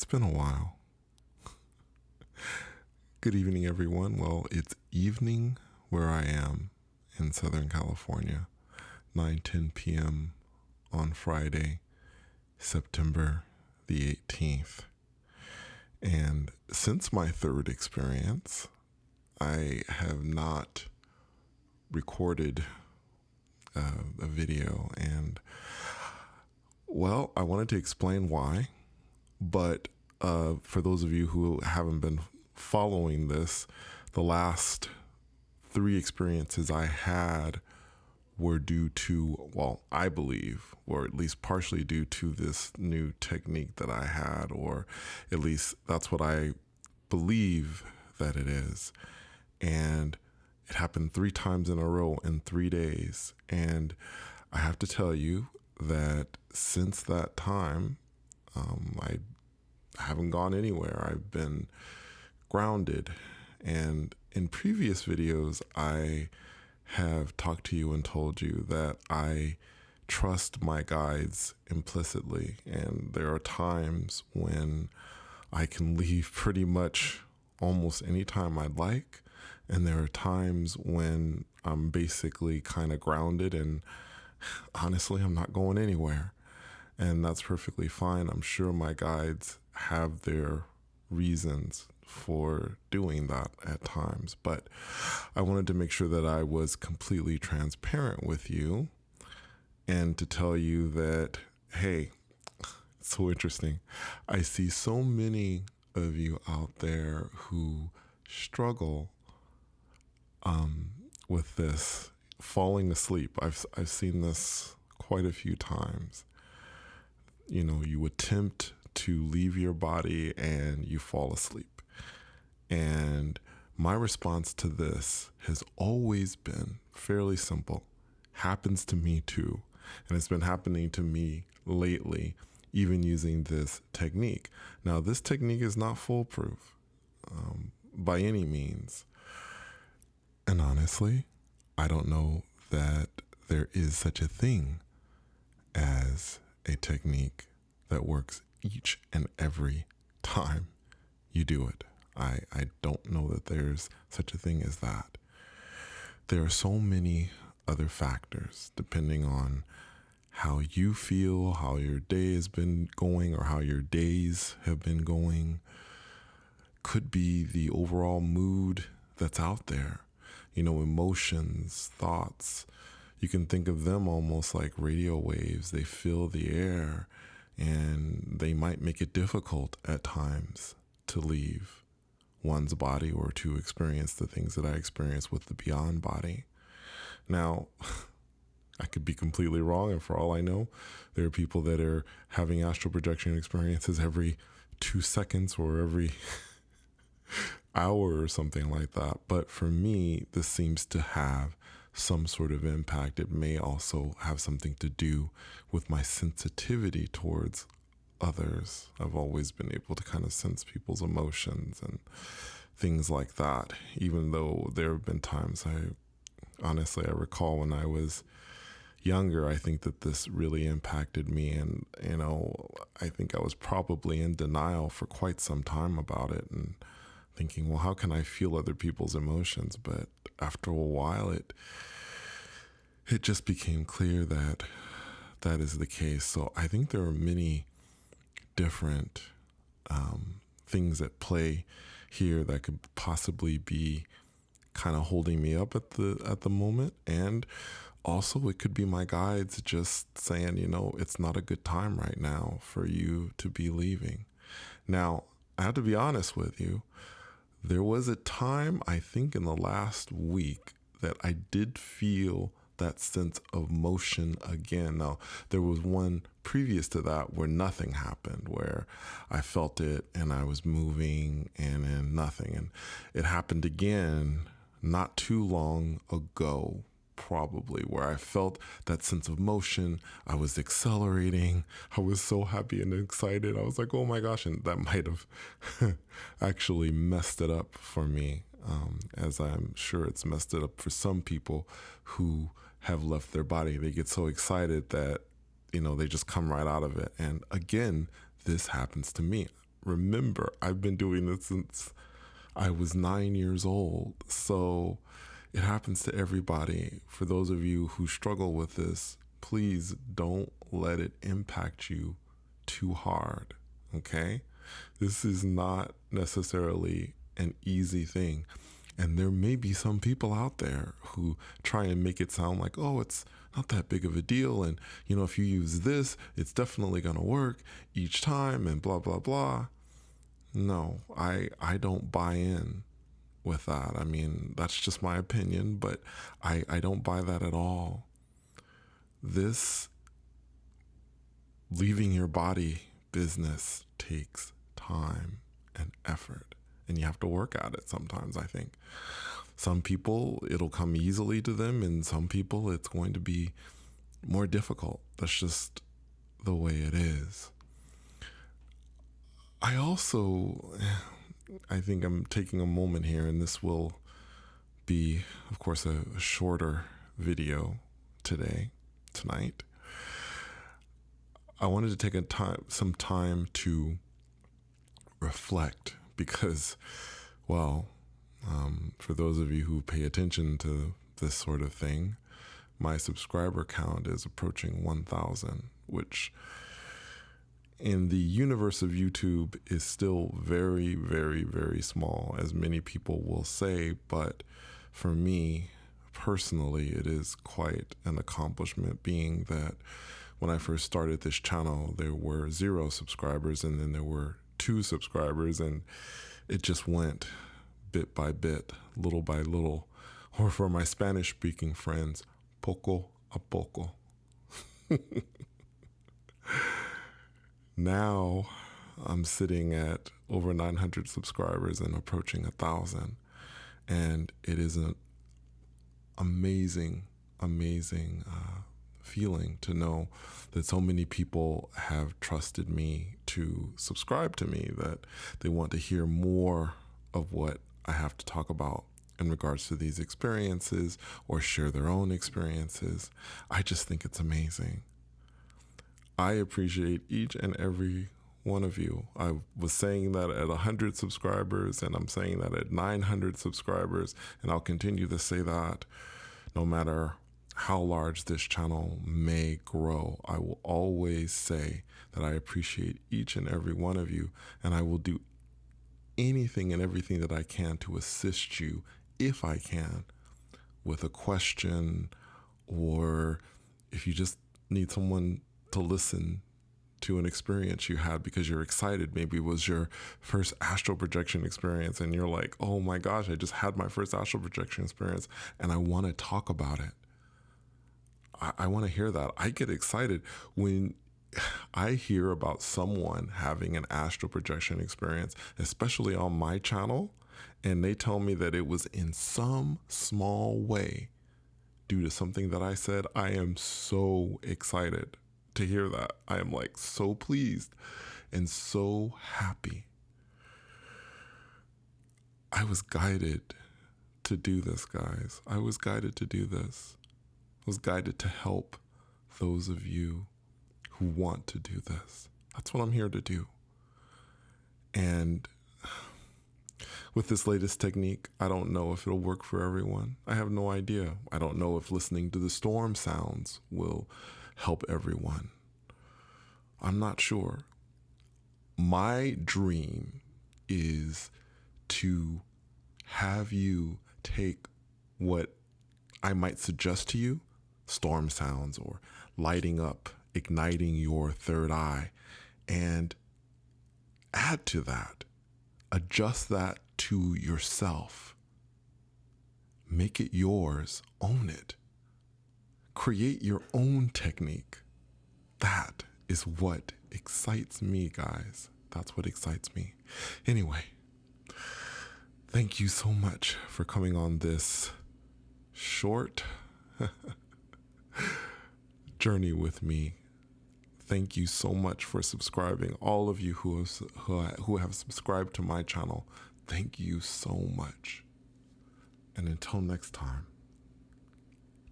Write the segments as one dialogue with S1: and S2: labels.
S1: been a while. Good evening, everyone. Well, it's evening where I am in Southern California, 9:10 p.m. on Friday, September the 18th. And since my third experience, I have not recorded a video. And, well, I wanted to explain why. But for those of you who haven't been following this, the last three experiences I had were due to, well, I believe, or at least partially due to this new technique that I had, or at least that's what I believe that it is. And it happened 3 times in a row in 3 days. And I have to tell you that since that time, I haven't gone anywhere. I've been grounded. And in previous videos, I have talked to you and told you that I trust my guides implicitly. And there are times when I can leave pretty much almost any time I'd like. And there are times when I'm basically kind of grounded and honestly, I'm not going anywhere. And that's perfectly fine. I'm sure my guides have their reasons for doing that at times. But I wanted to make sure that I was completely transparent with you and to tell you that, hey, it's so interesting. I see so many of you out there who struggle with this falling asleep. I've seen this quite a few times. You know, you attempt to leave your body and you fall asleep. And my response to this has always been fairly simple. Happens to me too. And it's been happening to me lately, even using this technique. Now, this technique is not foolproof by any means. And honestly, I don't know that there is such a thing as a technique that works each and every time you do it. I don't know that there's such a thing as that. There are so many other factors depending on how you feel, how your day has been going, or how your days have been going. Could be the overall mood that's out there. You know, emotions, thoughts. You can think of them almost like radio waves. They fill the air and they might make it difficult at times to leave one's body or to experience the things that I experience with the beyond body. Now, I could be completely wrong, and for all I know, there are people that are having astral projection experiences every 2 seconds or every hour or something like that. But for me, this seems to have some sort of impact. It may also have something to do with my sensitivity towards others. I've always been able to kind of sense people's emotions and things like that, even though there have been times I recall when I was younger, I think that this really impacted me. And, you know, I think I was probably in denial for quite some time about it and thinking, well, how can I feel other people's emotions? But after a while, it just became clear that that is the case. So I think there are many different things at play here that could possibly be kind of holding me up at the moment. And also it could be my guides just saying, you know, it's not a good time right now for you to be leaving. Now, I have to be honest with you. There was a time, I think in the last week, that I did feel that sense of motion again. Now, there was one previous to that where nothing happened, where I felt it and I was moving and then nothing. And it happened again not too long ago, probably, where I felt that sense of motion. I was accelerating. I was so happy and excited. I was like, oh my gosh. And that might have actually messed it up for me, as I'm sure it's messed it up for some people who have left their body. They get so excited that, you know, they just come right out of it. And again, this happens to me Remember, I've been doing this since I was 9 years old. So it happens to everybody. For those of you who struggle with this, please don't let it impact you too hard. Okay? This is not necessarily an easy thing. And there may be some people out there who try and make it sound like, oh, it's not that big of a deal. And, if you use this, it's definitely going to work each time and blah, blah, blah. No, I don't buy in with that. I mean, that's just my opinion, but I don't buy that at all. This leaving your body business takes time and effort, and you have to work at it sometimes, I think. Some people, it'll come easily to them, and some people, it's going to be more difficult. That's just the way it is. I think I'm taking a moment here, and this will be, of course, a shorter video tonight. I wanted to take some time to reflect because, for those of you who pay attention to this sort of thing, my subscriber count is approaching 1,000, which in the universe of YouTube is still very, very, very small, as many people will say. But for me personally, it is quite an accomplishment, being that when I first started this channel, there were 0 subscribers, and then there were 2 subscribers, and it just went bit by bit, little by little, or for my Spanish speaking friends, poco a poco. Now I'm sitting at over 900 subscribers and approaching 1,000. And it is an amazing feeling to know that so many people have trusted me to subscribe to me, that they want to hear more of what I have to talk about in regards to these experiences, or share their own experiences. I just think it's amazing. I appreciate each and every one of you. I was saying that at 100 subscribers, and I'm saying that at 900 subscribers, and I'll continue to say that no matter how large this channel may grow. I will always say that I appreciate each and every one of you, and I will do anything and everything that I can to assist you, if I can, with a question, or if you just need someone to listen to an experience you had because you're excited. Maybe it was your first astral projection experience, and you're like, oh my gosh, I just had my first astral projection experience and I want to talk about it. I want to hear that. I get excited when I hear about someone having an astral projection experience, especially on my channel, and they tell me that it was in some small way due to something that I said. I am so excited to hear that. I am like so pleased and so happy. I was guided to do this, guys. I was guided to do this. I was guided to help those of you who want to do this. That's what I'm here to do. And with this latest technique, I don't know if it'll work for everyone. I have no idea. I don't know if listening to the storm sounds will help everyone. I'm not sure. My dream is to have you take what I might suggest to you, storm sounds or lighting up, igniting your third eye, and add to that, adjust that to yourself. Make it yours, own it. Create your own technique. That is what excites me, guys. That's what excites me. Anyway, thank you so much for coming on this short journey with me. Thank you so much for subscribing. All of you who have subscribed to my channel, thank you so much. And until next time,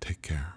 S1: take care.